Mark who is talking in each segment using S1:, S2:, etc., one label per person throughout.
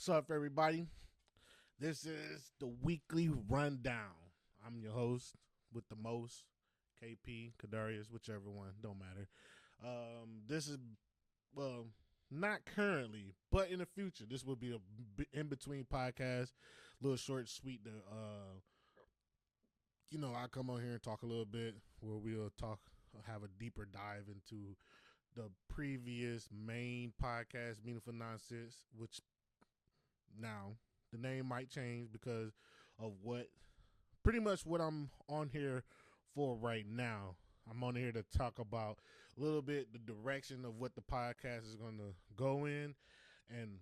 S1: What's up, everybody? This is the weekly rundown. I'm your host with the most, KP, Kadarius, whichever one, don't matter. This is, well, not currently, but in the future, this will be a in between podcast, little short, sweet. I come on here and talk a little bit where we'll have a deeper dive into the previous main podcast, Meaningful Nonsense, which now the name might change because of pretty much what I'm on here for right now. I'm on here to talk about a little bit the direction of what the podcast is going to go in and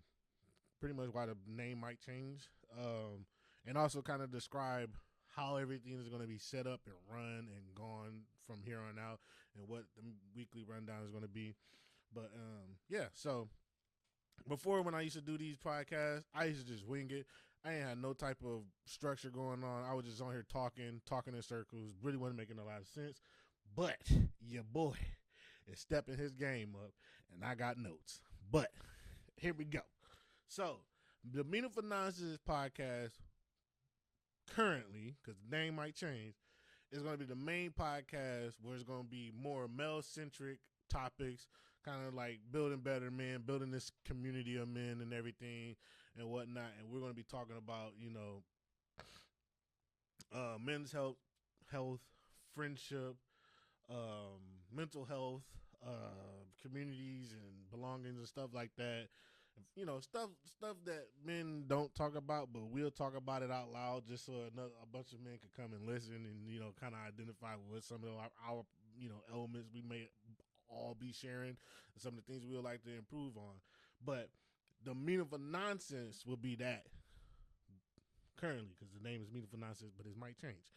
S1: pretty much why the name might change. And also kind of describe how everything is going to be set up and run and gone from here on out and what the weekly rundown is going to be. But so before, when I used to do these podcasts, I used to just wing it. I ain't had no type of structure going on. I was just on here talking in circles. Really wasn't making a lot of sense. But your boy is stepping his game up, and I got notes. But here we go. So the Meaningful Nonsense podcast currently, because the name might change, is going to be the main podcast where it's going to be more male-centric topics, kind of like building better men, building this community of men and everything and whatnot. And we're going to be talking about, men's health, friendship, mental health, communities and belongings and stuff like that. Stuff that men don't talk about, but we'll talk about it out loud just so a bunch of men can come and listen and, kind of identify what some of our elements we may all be sharing and some of the things we would like to improve on. But the Meaningful Nonsense will be that currently, because the name is Meaningful Nonsense, but it might change.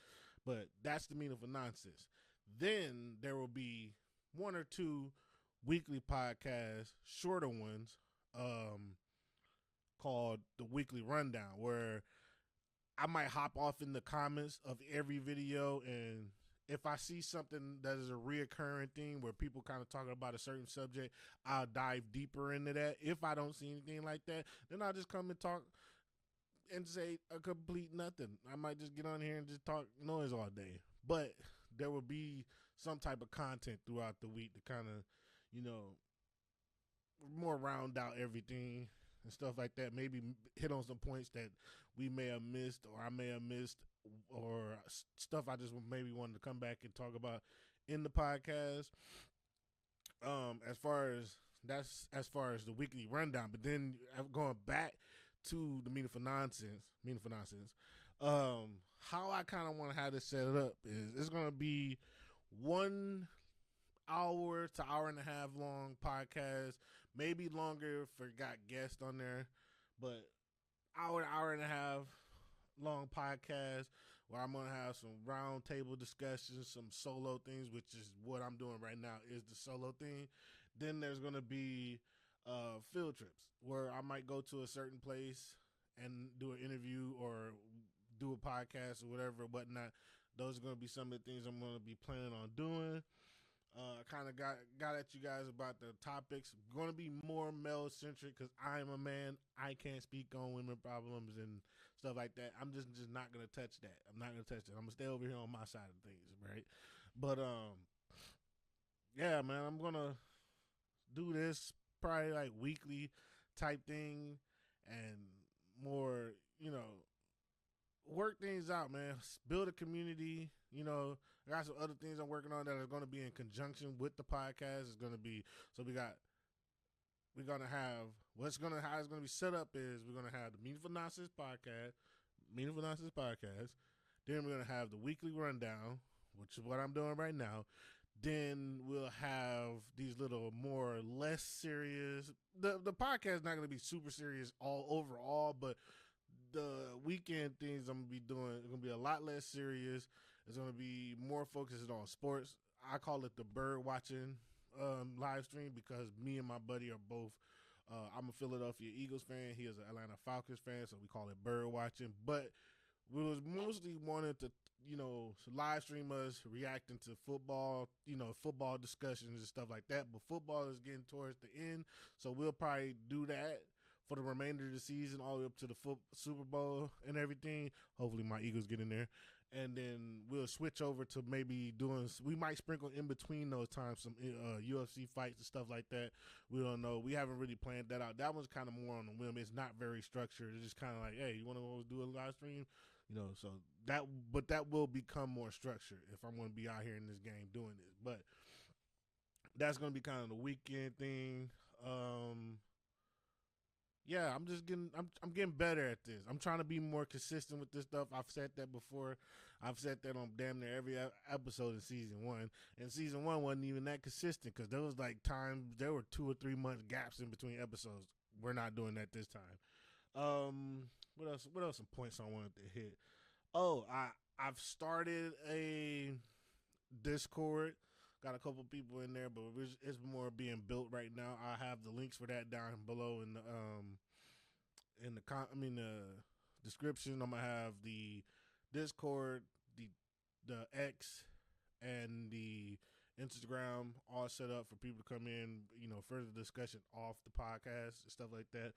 S1: But that's the Meaningful Nonsense. Then there will be one or two weekly podcasts, shorter ones, called the Weekly Rundown, where I might hop off in the comments of every video, and if I see something that is a reoccurring thing where people kind of talking about a certain subject, I'll dive deeper into that. If I don't see anything like that, then I'll just come and talk and say a complete nothing. I might just get on here and just talk noise all day. But there will be some type of content throughout the week to kind of, more round out everything and stuff like that. Maybe hit on some points that we may have missed or I may have missed, or stuff I just maybe wanted to come back and talk about in the podcast. As far as the weekly rundown, but then I'm going back to the Meaningful Nonsense. How I kind of want to have this set up is it's going to be 1 hour to hour and a half long podcast, maybe longer if I got guests on there, but hour and a half long podcast where I'm going to have some round table discussions, some solo things, which is what I'm doing right now is the solo thing. Then there's going to be field trips where I might go to a certain place and do an interview or do a podcast or whatever, whatnot. Those are going to be some of the things I'm going to be planning on doing. Kind of got at you guys about the topics. Going to be more male-centric because I'm a man. I can't speak on women problems and stuff like that. I'm just not going to touch that. I'm not going to touch that. I'm going to stay over here on my side of things, right? But, yeah, man, I'm going to do this probably like weekly type thing and more, work things out, man. Build a community. I got some other things I'm working on that are going to be in conjunction with the podcast. It's going to be, so we're going to have, how it's going to be set up is we're going to have the Meaningful Nonsense podcast. Then we're going to have the weekly rundown, which is what I'm doing right now. Then we'll have these little more less serious. The podcast is not going to be super serious all overall, but the weekend things I'm going to be doing are going to be a lot less serious. It's going to be more focused on sports. I call it the bird watching live stream because me and my buddy are both. I'm a Philadelphia Eagles fan. He is an Atlanta Falcons fan, so we call it bird watching. But we was mostly wanted to, live stream us reacting to football, football discussions and stuff like that. But football is getting towards the end, so we'll probably do that for the remainder of the season, all the way up to the Super Bowl and everything. Hopefully, my Eagles get in there, and then we'll switch over to maybe doing. We might sprinkle in between those times some UFC fights and stuff like that. We don't know. We haven't really planned that out. That one's kind of more on the whim. It's not very structured. It's just kind of like, hey, you want to do a live stream? So that will become more structured if I'm going to be out here in this game doing this. But that's going to be kind of the weekend thing. Yeah, I'm getting better at this. I'm trying to be more consistent with this stuff. I've said that before. I've said that on damn near every episode of season 1. And season 1 wasn't even that consistent because there was like times, there were 2 or 3 month gaps in between episodes. We're not doing that this time. What else? What else? Some points I wanted to hit. Oh, I've started a Discord. Got a couple people in there, but it's more being built right now. I have the links for that down below in the description. I'm gonna have the Discord, the X, and the Instagram all set up for people to come in. Further discussion off the podcast and stuff like that.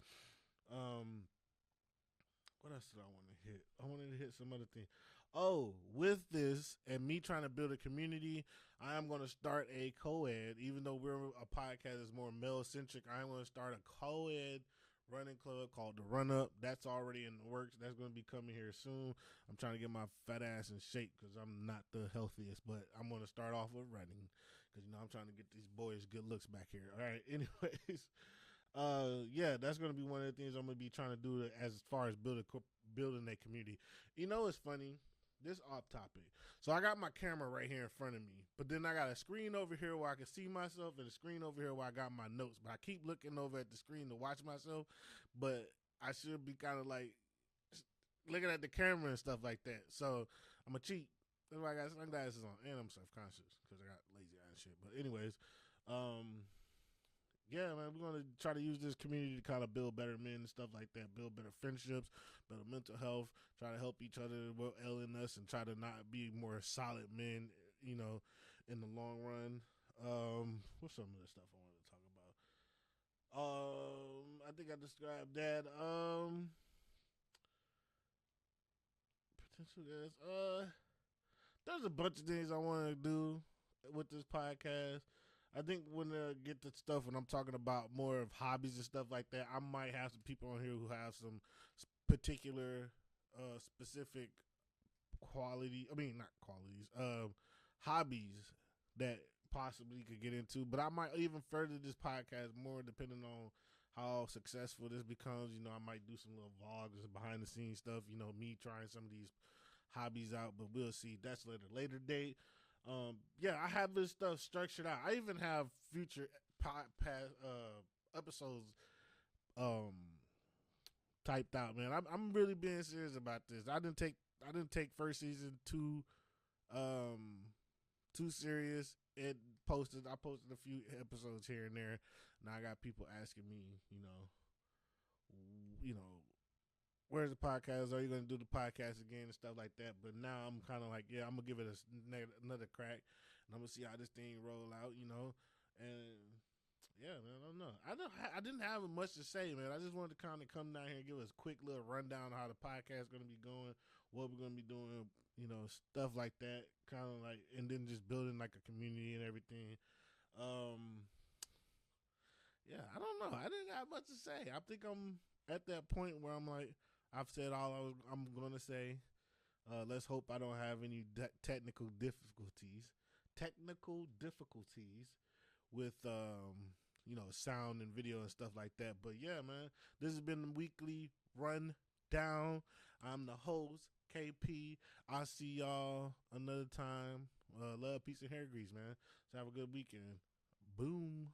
S1: What else did I want to hit? I wanted to hit some other things. Oh, with this and me trying to build a community, I am going to start a co-ed. Even though we're a podcast that's more male-centric, I am going to start a co-ed running club called The Run Up. That's already in the works. That's going to be coming here soon. I'm trying to get my fat ass in shape because I'm not the healthiest, but I'm going to start off with running because, I'm trying to get these boys good looks back here. All right, anyways. Yeah, that's gonna be one of the things I'm gonna be trying to do as far as building a community. It's funny. This off topic. So I got my camera right here in front of me, but then I got a screen over here where I can see myself, and a screen over here where I got my notes. But I keep looking over at the screen to watch myself, but I should be kind of like looking at the camera and stuff like that. So I'm a cheat. That's why I got sunglasses on, and I'm self conscious because I got lazy eye and shit. But anyways, yeah, man, we're going to try to use this community to kind of build better men and stuff like that, build better friendships, better mental health, try to help each other what ailing us, and try to not be more solid men, in the long run. What's some of the stuff I wanted to talk about? I think I described that. Potential guys. There's a bunch of things I want to do with this podcast. I think when I get to stuff when I'm talking about more of hobbies and stuff like that, I might have some people on here who have some particular, specific hobbies that possibly could get into. But I might even further this podcast more depending on how successful this becomes. I might do some little vlogs and behind the scenes stuff. Me trying some of these hobbies out, but we'll see. That's later date. Yeah, I have this stuff structured out. I even have future episodes typed out, man. I'm really being serious about this. I didn't take first season too serious. I posted a few episodes here and there. Now I got people asking me, where's the podcast? Are you going to do the podcast again and stuff like that? But now I'm kind of like, yeah, I'm going to give it another crack. And I'm going to see how this thing roll out, And, yeah, man, I don't know. I didn't have much to say, man. I just wanted to kind of come down here and give us a quick little rundown of how the podcast is going to be going, what we're going to be doing, stuff like that. Kind of like, and then just building like a community and everything. Yeah, I don't know. I didn't have much to say. I think I'm at that point where I'm like, I've said all I'm going to say. Let's hope I don't have any technical difficulties with, sound and video and stuff like that. But yeah, man, this has been the weekly rundown. I'm the host, KP. I'll see y'all another time. Love, peace, and hair grease, man. So have a good weekend. Boom.